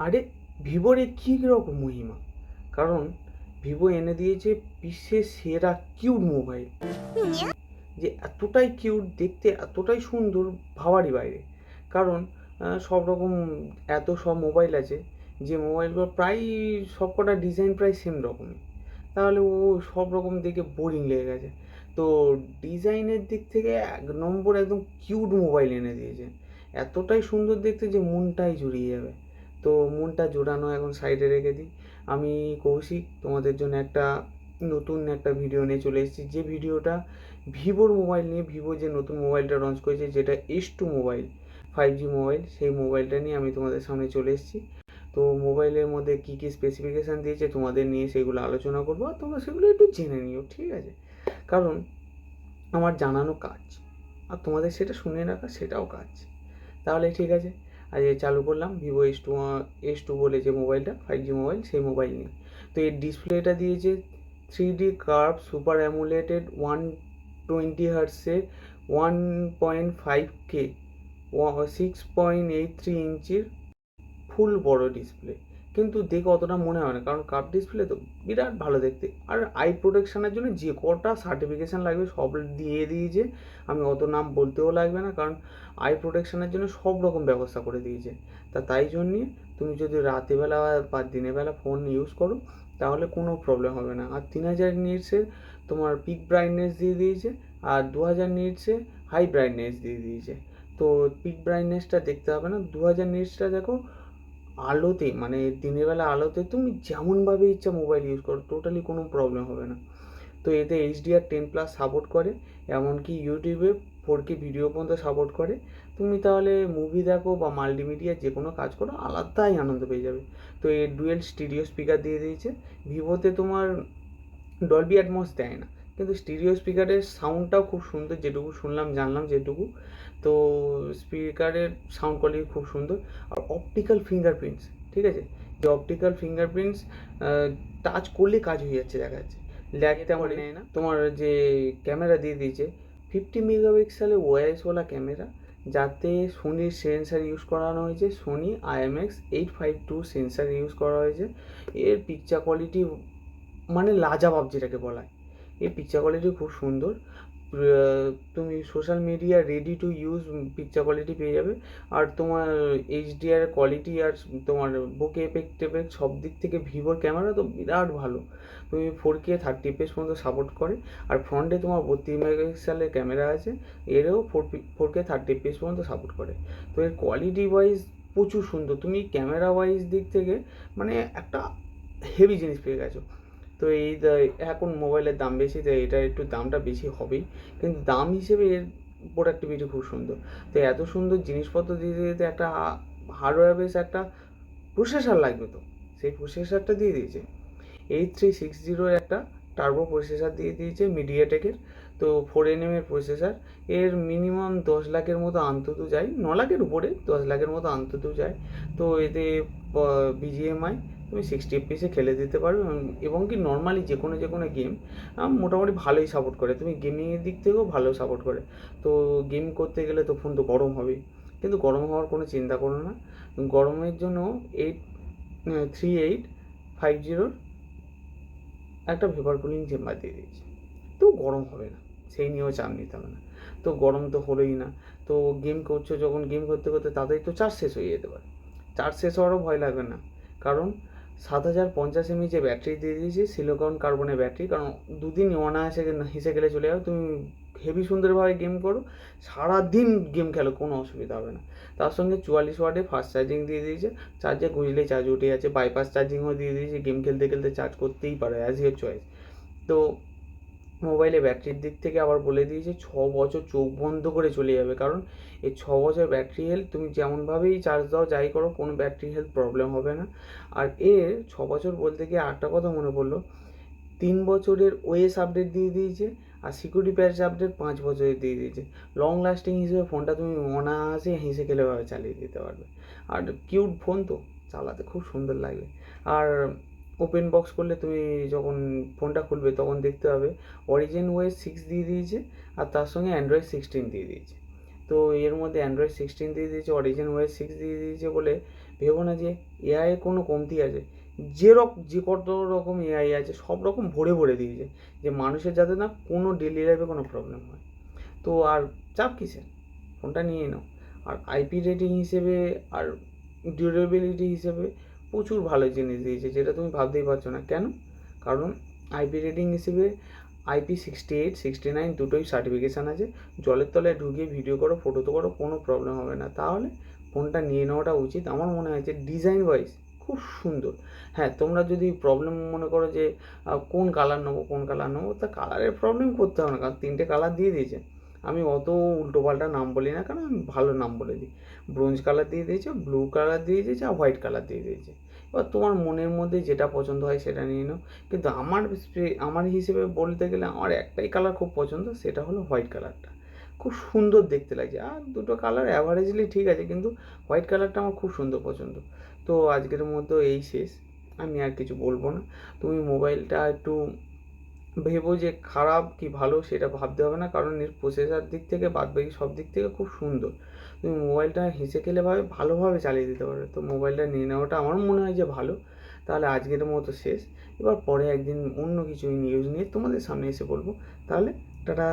আরে ভিভোর এ কী রকম মহিমা! কারণ ভিভো এনে দিয়েছে বিশ্বের সেরা কিউট মোবাইল। যে এতটাই কিউট, দেখতে এতটাই সুন্দর, ভাবারই বাইরে। কারণ সব রকম এত সব মোবাইল আছে, যে মোবাইলগুলো প্রায় সব কটা ডিজাইন প্রায় সেম রকমই। তাহলে ও সব রকম দেখে বোরিং লেগে গেছে। তো ডিজাইনের দিক থেকে এক নম্বর একদম কিউট মোবাইল এনে দিয়েছে। এতটাই সুন্দর দেখতে যে মনটাই জুড়িয়ে যাবে। তো মনটা জোড়ানো এখন সাইডে রেখে দিই। আমি কৌশিক তোমাদের জন্য একটা নতুন একটা ভিডিও নিয়ে চলে এসেছি, যে ভিডিওটা ভিভোর মোবাইল নিয়ে। ভিভো যে নতুন মোবাইলটা লঞ্চ করেছে, যেটা S2 মোবাইল, 5G মোবাইল, সেই মোবাইলটা নিয়ে আমি তোমাদের সামনে চলে এসেছি। তো মোবাইলের মধ্যে কী কী স্পেসিফিকেশান দিয়েছে তোমাদের নিয়ে সেগুলো আলোচনা করবো, আর তোমরা সেগুলো একটু জেনে নিও, ঠিক আছে? কারণ আমার জানানো কাজ, আর তোমাদের সেটা শুনে রাখা সেটাও কাজ। তাহলে ঠিক আছে, আজ চালু করলাম ভিভো এস টু বলে যে মোবাইলটা, 5G মোবাইল, সেই মোবাইল নিয়ে। তো এর ডিসপ্লেটা দিয়েছে 3D কার্ভ সুপার অ্যামোলেটেড 120 হার্টসের 1.5K 6.83 ইঞ্চির ফুল বড় ডিসপ্লে। কিন্তু দেখে অতটা মনে হয় না, কারণ কার্ভ ডিসপ্লে তো বিরাট ভালো দেখতে। আর আই প্রোটেকশনের জন্য যে কটা সার্টিফিকেশান লাগবে সব দিয়ে দিয়েছে। আমি অত নাম বলতেও লাগবে না, কারণ আই প্রোটেকশনের জন্য সব রকম ব্যবস্থা করে দিয়েছে। তাই জন্যে তুমি যদি রাতেরবেলা বা দিনের বেলা ফোন ইউজ করো, তাহলে কোনো প্রবলেম হবে না। আর 3000 নিটসের তোমার পিক ব্রাইটনেস দিয়ে দিয়েছে, আর 2000 নিটসে হাই ব্রাইটনেস দিয়ে দিয়েছে। তো পিক ব্রাইটনেসটা দেখতে হবে না, 2000 নিটসটা দেখো আলোতে, মানে দিনের বেলা আলোতে তুমি যেমনভাবে ইচ্ছা মোবাইল ইউজ করো, টোটালি কোনো প্রবলেম হবে না। তো এতে HDR10+ সাপোর্ট করে, এমনকি ইউটিউবে 4K ভিডিও পর্যন্ত সাপোর্ট করে। তুমি তাহলে মুভি দেখো বা মাল্টিমিডিয়া যে কোনো কাজ করো, আলাদাই আনন্দ পেয়ে যাবে। তো এর ডুয়েল স্টিরিও স্পিকার দিয়ে দিয়েছে। ভিভোতে তোমার ডলবি অ্যাটমস দেয় না, কিন্তু স্টিরিও স্পিকারের সাউন্ডটাও খুব সুন্দর, যেটুকু শুনলাম জানলাম যেটুকু। তো স্পিকারের সাউন্ড কোয়ালিটি খুব সুন্দর। আর অপটিক্যাল ফিঙ্গারপ্রিন্টস, ঠিক আছে, যে অপটিক্যাল ফিঙ্গারপ্রিন্টস টাচ করলে কাজ হয়ে যাচ্ছে, দেখা যাচ্ছে, ল্যাগ তেমন নেয় না। তোমার যে ক্যামেরা দিয়ে দিয়েছে 50 মেগাপিক্সেলের ওয়াইএসওয়ালা ক্যামেরা, যাতে সোনির সেন্সার ইউজ করানো হয়েছে, সোনি IMX852 সেন্সার ইউজ করা হয়েছে। এর পিকচার কোয়ালিটি মানে লাজাবাব যেটাকে বলা হয়। এই পিকচার কোয়ালিটি খুব সুন্দর। তুমি social media ready to use picture quality পেয়ে যাবে। আর তোমার HDR কোয়ালিটি আর তোমার বোকে এফেক্ট সব দিক থেকে ভিভোর ক্যামেরা তো বিরাট ভালো। তুমি 4K 30fps পর্যন্ত সাপোর্ট করে। আর ফ্রন্টে তোমার 32 মেগাপিক্সেলের ক্যামেরা আছে, এরও 4K 30fps পর্যন্ত সাপোর্ট করে। তো এর কোয়ালিটি ওয়াইজ প্রচুর সুন্দর, তুমি ক্যামেরা ওয়াইজ দিক থেকে মানে একটা হেভি জিনিস পেয়ে গেছো। তো এখন মোবাইলের দাম বেশি, তাই এটা একটু দামটা বেশি হবেই, কিন্তু দাম হিসেবে এর প্রোডাক্টিভিটি খুব সুন্দর। তো এত সুন্দর জিনিসপত্র দিয়ে দিতে একটা হার্ডওয়্যার বেস একটা প্রসেসর লাগবে, তো সেই প্রসেসরটা দিয়ে দিয়েছে। 8360 একটা টার্বো প্রসেসর দিয়ে দিয়েছে মিডিয়াটেকের। তো 4nm এর প্রসেসর। এর মিনিমাম 10 লাখের মতো অন্তত যায়, 9 লাখের উপরে 10 লাখের মতো অন্তত যায়। তো এতে BGMI তুমি 60 fps খেলে দিতে পারবে, এবং কি নর্মালি যে কোনো গেম মোটামুটি ভালোই সাপোর্ট করে। তুমি গেমিংয়ের দিক থেকেও ভালো সাপোর্ট করে। তো গেম করতে গেলে তো ফোন তো গরম হবেই, কিন্তু গরম হওয়ার কোনো চিন্তা করো না। গরমের জন্য 3850 একটা ভেপার কুলিং চেম্বার দিয়ে দিয়েছি, তো গরম হবে না, সেই নিয়েও চাপ নিতে হবে না। তো গরম তো হলোই না। তো গেম করছো যখন, গেম করতে করতে তাড়াতাড়ি তো চার্জ শেষ হয়ে যেতে পারে। চার্জ শেষ হওয়ারও ভয় লাগবে না, কারণ 7050 mAh যে ব্যাটারি দিয়ে দিয়েছি, সিলিকন কার্বনের ব্যাটারি। কারণ দুদিন অনায়াসে হেসে গেলে চলে যাবে, তুমি হেভি সুন্দরভাবে গেম করো, সারাদিন গেম খেলো, কোনো অসুবিধা হবে না। তার সঙ্গে 44 ওয়াটে ফাস্ট চার্জিং দিয়ে দিয়েছে, চার্জে গুঁজলেই চার্জ উঠে যাচ্ছে। বাইপাস চার্জিংও দিয়ে দিয়েছে, গেম খেলতে খেলতে চার্জ করতেই পারো, অ্যাজ ইয়োর চয়েস। তো মোবাইলে ব্যাটারির দিক থেকে আবার বলে দিয়েছে 6 বছর চোখ বন্ধ করে চলে যাবে, কারণ এই 6 বছর ব্যাটারি হেলথ, তুমি যেমনভাবেই চার্জ দাও যাই করো, কোনো ব্যাটারি হেলথ প্রবলেম হবে না। আর এর 6 বছর বলতে গিয়ে আরেকটা কথা মনে পড়লো, 3 বছরের ওএস আপডেট দিয়ে দিয়েছে, আর সিকিউরিটি প্যাচ আপডেট 5 বছরের দিয়ে দিয়েছে। লং লাস্টিং হিসেবে ফোনটা তুমি অনায়াসে হেসে খেলেভাবে চালিয়ে দিতে পারবে। আর কিউট ফোন তো, চালাতে খুব সুন্দর লাগে। আর ওপেন বক্স করলে তুমি যখন ফোনটা খুলবে তখন দেখতে পাবে অরিজিন ওএস 6 দিয়ে দিয়েছে, আর তার সঙ্গে অ্যান্ড্রয়েড 16 দিয়ে দিয়েছে। তো এর মধ্যে অ্যান্ড্রয়েড 16 দিয়ে দিয়েছে, অরিজিন ওএস 6 দিয়ে দিয়েছে বলে ভেবো না যে এআই এর কোনো কমতি আছে। যে কত রকম এআই আছে সব রকম ভরে ভরে দিয়েছে, যে মানুষের যাতে না কোনো ডেলি লাইফে কোনো প্রবলেম হয়। তো আর চাপ কিসের, ফোনটা নিয়ে নাও। আর আইপি রেটিং হিসেবে আর ডিউরেবিলিটি হিসেবে প্রচুর ভালো জিনিস দিয়েছে, যেটা তুমি ভাবতেই পারছো না। কেন? কারণ আইপি রেটিং হিসেবে IP68, 69 দুটোই সার্টিফিকেশান আছে। জলের তলায় ঢুকিয়ে ভিডিও করো, ফটো তো করো, কোনো প্রবলেম হবে না। তাহলে ফোনটা নিয়ে নেওয়াটা উচিত আমার মনে হয়। যে ডিজাইন ওয়াইজ খুব সুন্দর। হ্যাঁ, তোমরা যদি প্রবলেম মনে করো যে কোন কালার নেবো, তা কালারের প্রবলেম করতে হবে না, কারণ 3টে কালার দিয়ে দিয়েছে। আমি অত উল্টোপাল্টা নাম বলি না, কারণ আমি ভালো নাম বলে দিই। ব্রোঞ্জ কালার দিয়ে দিয়েছে, ব্লু কালার দিয়ে দিয়েছে, আর হোয়াইট কালার দিয়ে দিয়েছে। এবার তোমার মনের মধ্যে যেটা পছন্দ হয় সেটা নিয়ে নাও। কিন্তু আমার হিসেবে বলতে গেলে আমার একটাই কালার খুব পছন্দ, সেটা হলো হোয়াইট কালারটা। খুব সুন্দর দেখতে লাগছে। আর দুটো কালার অ্যাভারেজলি ঠিক আছে, কিন্তু হোয়াইট কালারটা আমার খুব সুন্দর পছন্দ। তো আজকের মধ্যে এই শেষ, আমি আর কিছু বলবো না। তুমি মোবাইলটা একটু ভেবো যে খারাপ কি ভালো সেটা ভাবতে হবে না, কারণ এর প্রসেসার দিক থেকে বাদবাকি সব দিক থেকে খুব সুন্দর। তুমি মোবাইলটা হেসে খেলেভাবে ভালোভাবে চালিয়ে দিতে পারবে। তো মোবাইলটা নিয়ে নেওয়াটা আমার মনে হয় যে ভালো। তাহলে আজকের মতো শেষ। এবার পরে একদিন অন্য কিছু নিউজ নিয়ে তোমাদের সামনে এসে বলবো। তাহলে টাটা।